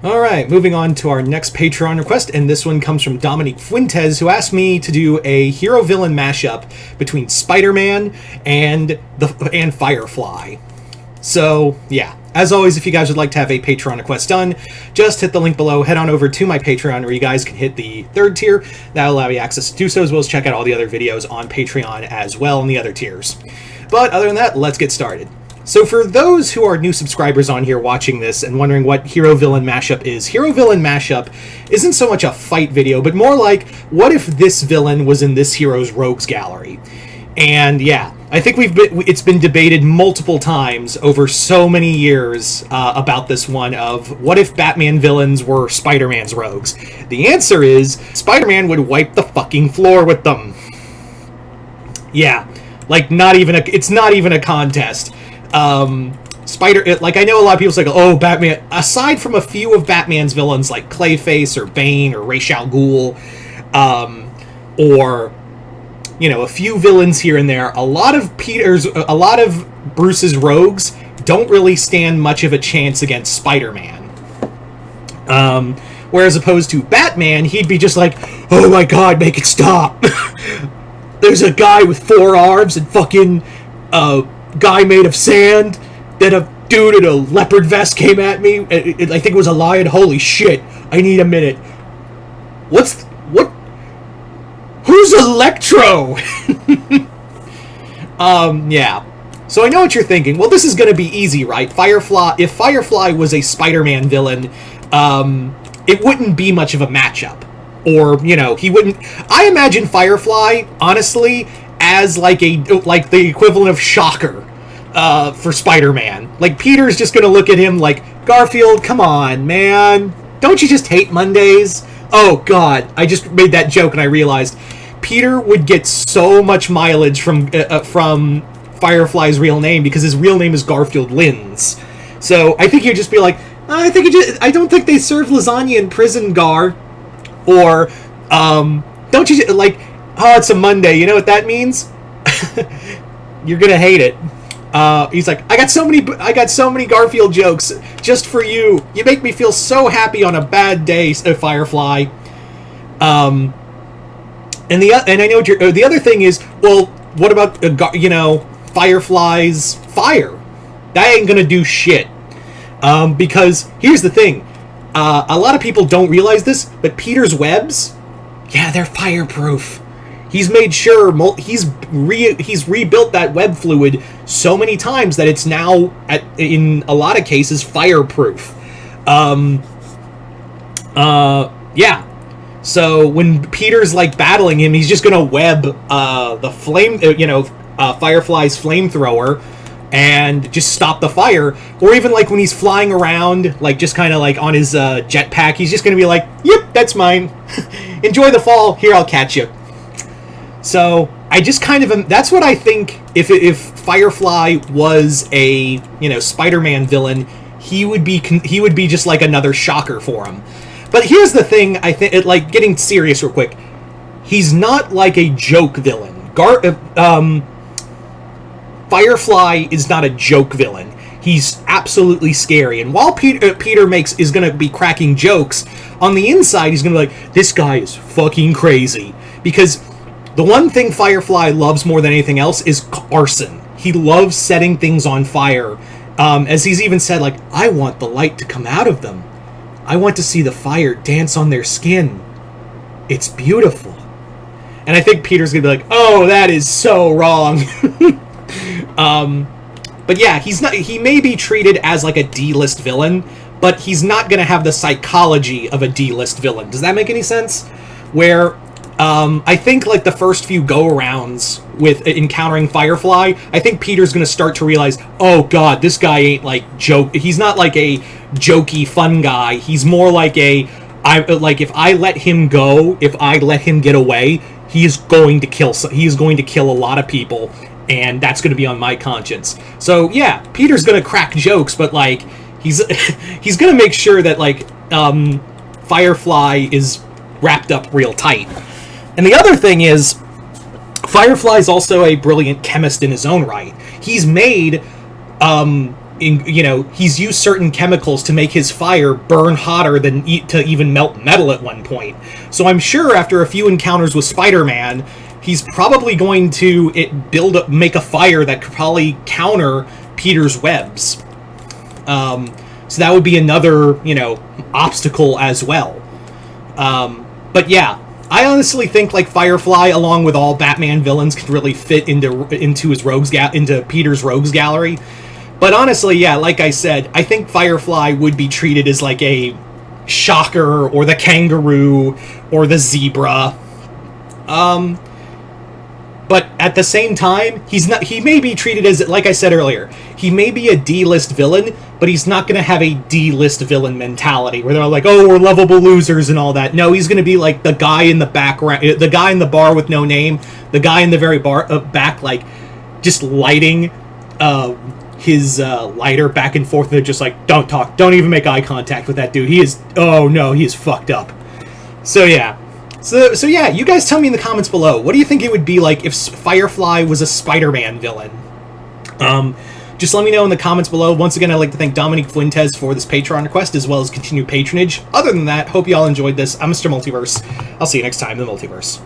Alright, moving on to our next Patreon request, and this one comes from Dominique Fuentes, who asked me to do a hero-villain mashup between Spider-Man and Firefly. So, yeah. As always, if you guys would like to have a Patreon request done, just hit the link below, head on over to my Patreon, where you guys can hit the 3rd tier. That'll allow you access to do so, as well as check out all the other videos on Patreon as well in the other tiers. But other than that, let's get started. So for those who are new subscribers on here watching this and wondering what hero-villain mashup is, hero-villain mashup isn't so much a fight video, but more like, what if this villain was in this hero's rogues gallery? And yeah, I think it's been debated multiple times over so many years about this one of, what if Batman villains were Spider-Man's rogues? The answer is, Spider-Man would wipe the fucking floor with them. Yeah, like it's not even a contest. Like, I know a lot of people say, oh, Batman, aside from a few of Batman's villains like Clayface or Bane or Ra's al Ghul, or, you know, a few villains here and there, a lot of Bruce's rogues don't really stand much of a chance against Spider-Man. Whereas opposed to Batman, he'd be just like, oh my god, make it stop. There's a guy with 4 arms and fucking, guy made of sand, then a dude in a leopard vest came at me. I think it was a lion. Holy shit! I need a minute. Who's Electro? Yeah. So I know what you're thinking. Well, this is gonna be easy, right? If Firefly was a Spider-Man villain, it wouldn't be much of a matchup. Or, you know, he wouldn't... I imagine Firefly, honestly, as like the equivalent of Shocker for Spider-Man. Like, Peter's just gonna look at him like, Garfield, come on, man. Don't you just hate Mondays? Oh, God. I just made that joke and I realized Peter would get so much mileage from Firefly's real name because his real name is Garfield Linz. So I think he'd just be like, I don't think they serve lasagna in prison, Gar. Or, don't you, like, oh, it's a Monday, you know what that means? You're gonna hate it. He's like, I got so many Garfield jokes just for you. You make me feel so happy on a bad day, Firefly. And I know what the other thing is, well, what about, Firefly's fire? That ain't gonna do shit. Because, here's the thing. A lot of people don't realize this, but Peter's webs, yeah, they're fireproof. He's made sure he's rebuilt that web fluid so many times that it's now in a lot of cases fireproof. Yeah. So when Peter's like battling him, he's just gonna web the flame, Firefly's flamethrower, and just stop the fire. Or even like when he's flying around, like just kind of like on his jetpack, he's just gonna be like, "Yep, that's mine. Enjoy the fall. Here, I'll catch you." So I just kind of that's what I think. If Firefly was a Spider-Man villain, he would be just like another Shocker for him. But here's the thing. I think like getting serious real quick. He's not like a joke villain. Firefly is not a joke villain. He's absolutely scary. And while Peter is going to be cracking jokes, on the inside he's going to be like, this guy is fucking crazy. Because the one thing Firefly loves more than anything else is arson. He loves setting things on fire. As he's even said, like, I want the light to come out of them. I want to see the fire dance on their skin. It's beautiful. And I think Peter's going to be like, oh, that is so wrong. But yeah, he may be treated as like a D-list villain, but he's not going to have the psychology of a D-list villain. Does that make any sense? Where, I think like the first few go-arounds with encountering Firefly, I think Peter's going to start to realize, oh god, this guy ain't like he's not like a jokey fun guy. He's more like if I let him go, if I let him get away, he is going to kill a lot of people. And that's going to be on my conscience. So yeah, Peter's going to crack jokes, but like he's going to make sure that like Firefly is wrapped up real tight. And the other thing is, Firefly's also a brilliant chemist in his own right. He's made he's used certain chemicals to make his fire burn hotter than to even melt metal at one point. So I'm sure after a few encounters with Spider-Man, he's probably going to make a fire that could probably counter Peter's webs. So that would be another, obstacle as well. But yeah, I honestly think like Firefly, along with all Batman villains, could really fit into Peter's rogues gallery. But honestly, yeah, like I said, I think Firefly would be treated as like a Shocker or the Kangaroo or the Zebra. But at the same time, he may be treated as, like I said earlier, he may be a D-list villain, but he's not going to have a D-list villain mentality where they're like, oh, we're lovable losers and all that. No, he's going to be like the guy in the background, the guy in the bar with no name, the guy in the very back, like, just lighting his lighter back and forth, and they're just like, don't talk, don't even make eye contact with that dude. He is fucked up. So yeah. So yeah, you guys tell me in the comments below, what do you think it would be like if Firefly was a Spider-Man villain? Just let me know in the comments below. Once again, I'd like to thank Dominique Fuentes for this Patreon request, as well as continued patronage. Other than that, hope you all enjoyed this. I'm Mr. Multiverse. I'll see you next time in the Multiverse.